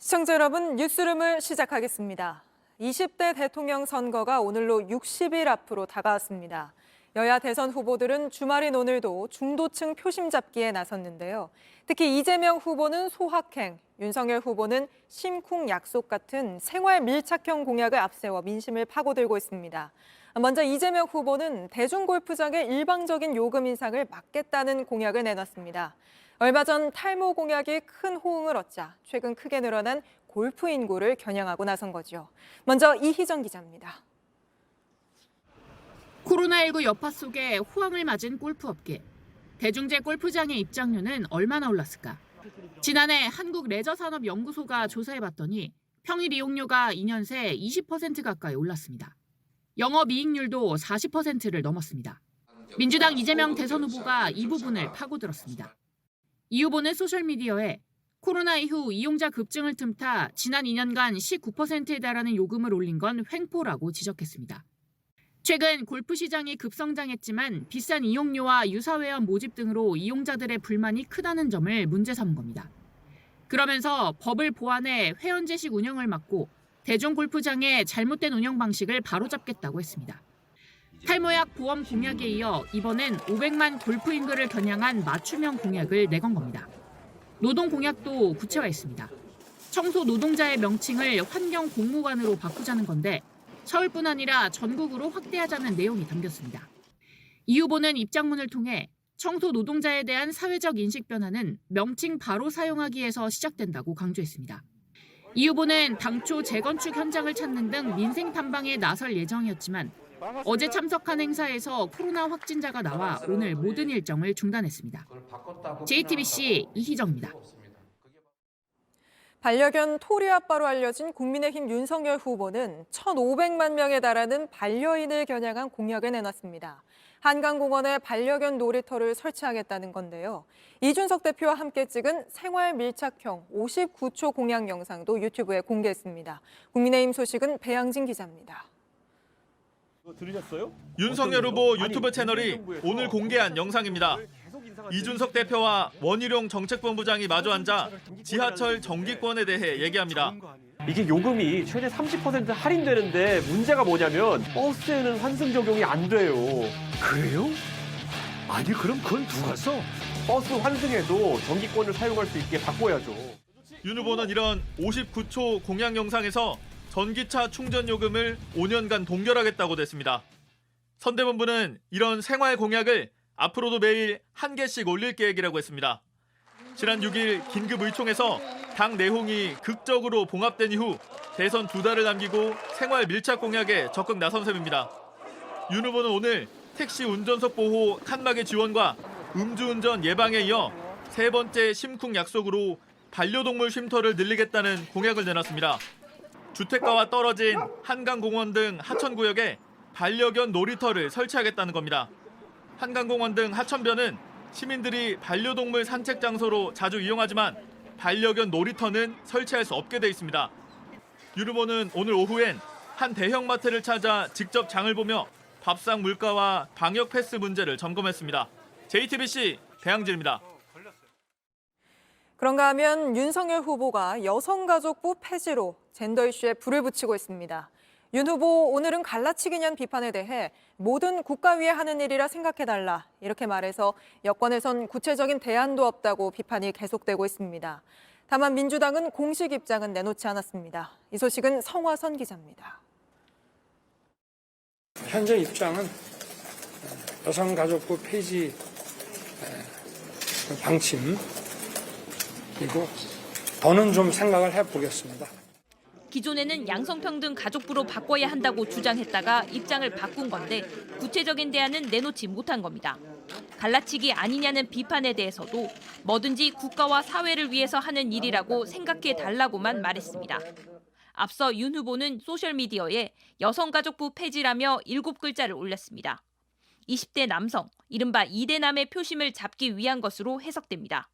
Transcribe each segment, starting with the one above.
시청자 여러분, 뉴스룸을 시작하겠습니다. 20대 대통령 선거가 오늘로 60일 앞으로 다가왔습니다. 여야 대선 후보들은 주말인 오늘도 중도층 표심 잡기에 나섰는데요. 특히 이재명 후보는 소확행, 윤석열 후보는 심쿵 약속 같은 생활 밀착형 공약을 앞세워 민심을 파고들고 있습니다. 먼저 이재명 후보는 대중골프장의 일방적인 요금 인상을 막겠다는 공약을 내놨습니다. 얼마 전 탈모 공약이 큰 호응을 얻자 최근 크게 늘어난 골프 인구를 겨냥하고 나선 거죠. 먼저 이희정 기자입니다. 코로나19 여파 속에 호황을 맞은 골프업계. 대중제 골프장의 입장료는 얼마나 올랐을까? 지난해 한국레저산업연구소가 조사해봤더니 평일 이용료가 2년 새 20% 가까이 올랐습니다. 영업이익률도 40%를 넘었습니다. 민주당 이재명 대선 후보가 이 부분을 파고들었습니다. 이 후보는 소셜미디어에 코로나 이후 이용자 급증을 틈타 지난 2년간 19%에 달하는 요금을 올린 건 횡포라고 지적했습니다. 최근 골프 시장이 급성장했지만 비싼 이용료와 유사회원 모집 등으로 이용자들의 불만이 크다는 점을 문제 삼은 겁니다. 그러면서 법을 보완해 회원제식 운영을 막고 대중골프장의 잘못된 운영 방식을 바로잡겠다고 했습니다. 탈모약 보험 공약에 이어 이번엔 500만 골프 인구를 겨냥한 맞춤형 공약을 내건 겁니다. 노동 공약도 구체화했습니다. 청소 노동자의 명칭을 환경 공무관으로 바꾸자는 건데 서울뿐 아니라 전국으로 확대하자는 내용이 담겼습니다. 이 후보는 입장문을 통해 청소 노동자에 대한 사회적 인식 변화는 명칭 바로 사용하기에서 시작된다고 강조했습니다. 이 후보는 당초 재건축 현장을 찾는 등 민생 탐방에 나설 예정이었지만 어제 참석한 행사에서 코로나 확진자가 나와 오늘 모든 일정을 중단했습니다. JTBC 이희정입니다. 반려견 토리 아빠로 알려진 국민의힘 윤석열 후보는 1,500만 명에 달하는 반려인을 겨냥한 공약을 내놨습니다. 한강공원에 반려견 놀이터를 설치하겠다는 건데요. 이준석 대표와 함께 찍은 생활 밀착형 59초 공약 영상도 유튜브에 공개했습니다. 국민의힘 소식은 배양진 기자입니다. 들으셨어요? 윤석열 후보 유튜브 채널이 오늘 공개한 영상입니다. 이준석 대표와 원희룡 정책본부장이 마주 앉아 지하철 정기권에 대해 얘기합니다. 이게 요금이 최대 30% 할인되는데 문제가 뭐냐면 버스에는 환승 적용이 안 돼요. 그래요? 아니 그럼 그건 누가 써? 버스 환승에도 정기권을 사용할 수 있게 바꿔야죠. 윤 후보는 이런 59초 공약 영상에서 전기차 충전 요금을 5년간 동결하겠다고 냈습니다. 선대본부는 이런 생활 공약을 앞으로도 매일 한 개씩 올릴 계획이라고 했습니다. 지난 6일 긴급 의총에서 당 내홍이 극적으로 봉합된 이후 대선 2달을 남기고 생활 밀착 공약에 적극 나선 셈입니다. 윤 후보는 오늘 택시 운전석 보호 칸막이 지원과 음주운전 예방에 이어 세 번째 심쿵 약속으로 반려동물 쉼터를 늘리겠다는 공약을 내놨습니다. 주택가와 떨어진 한강공원 등 하천구역에 반려견 놀이터를 설치하겠다는 겁니다. 한강공원 등 하천변은 시민들이 반려동물 산책 장소로 자주 이용하지만 반려견 놀이터는 설치할 수 없게 돼 있습니다. 윤 후보는 오늘 오후엔 한 대형마트를 찾아 직접 장을 보며 밥상 물가와 방역 패스 문제를 점검했습니다. JTBC 배양진입니다. 그런가 하면 윤석열 후보가 여성가족부 폐지로 젠더 이슈에 불을 붙이고 있습니다. 윤 후보 오늘은 갈라치기냐는 비판에 대해 모든 국가 위에 하는 일이라 생각해달라 이렇게 말해서 여권에선 구체적인 대안도 없다고 비판이 계속되고 있습니다. 다만 민주당은 공식 입장은 내놓지 않았습니다. 이 소식은 성화선 기자입니다. 현재 입장은 여성가족부 폐지 방침이고 더는 좀 생각을 해보겠습니다. 기존에는 양성평등 가족부로 바꿔야 한다고 주장했다가 입장을 바꾼 건데 구체적인 대안은 내놓지 못한 겁니다. 갈라치기 아니냐는 비판에 대해서도 뭐든지 국가와 사회를 위해서 하는 일이라고 생각해 달라고만 말했습니다. 앞서 윤 후보는 소셜미디어에 여성가족부 폐지라며 7글자를 올렸습니다. 20대 남성, 이른바 2대남의 표심을 잡기 위한 것으로 해석됩니다.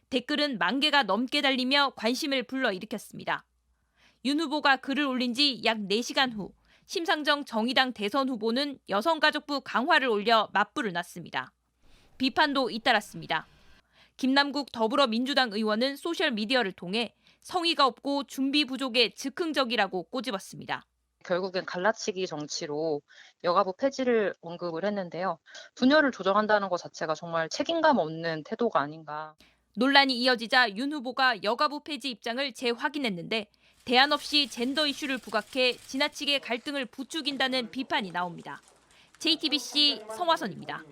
댓글은 10,000개가 넘게 달리며 관심을 불러일으켰습니다. 윤 후보가 글을 올린 지 약 4시간 후 심상정 정의당 대선 후보는 여성가족부 강화를 올려 맞불을 놨습니다. 비판도 잇따랐습니다. 김남국 더불어민주당 의원은 소셜미디어를 통해 성의가 없고 준비 부족에 즉흥적이라고 꼬집었습니다. 결국엔 갈라치기 정치로 여가부 폐지를 언급을 했는데요. 분열을 조정한다는 것 자체가 정말 책임감 없는 태도가 아닌가. 논란이 이어지자 윤 후보가 여가부 폐지 입장을 재확인했는데 대안 없이 젠더 이슈를 부각해 지나치게 갈등을 부추긴다는 비판이 나옵니다. JTBC 성화선입니다.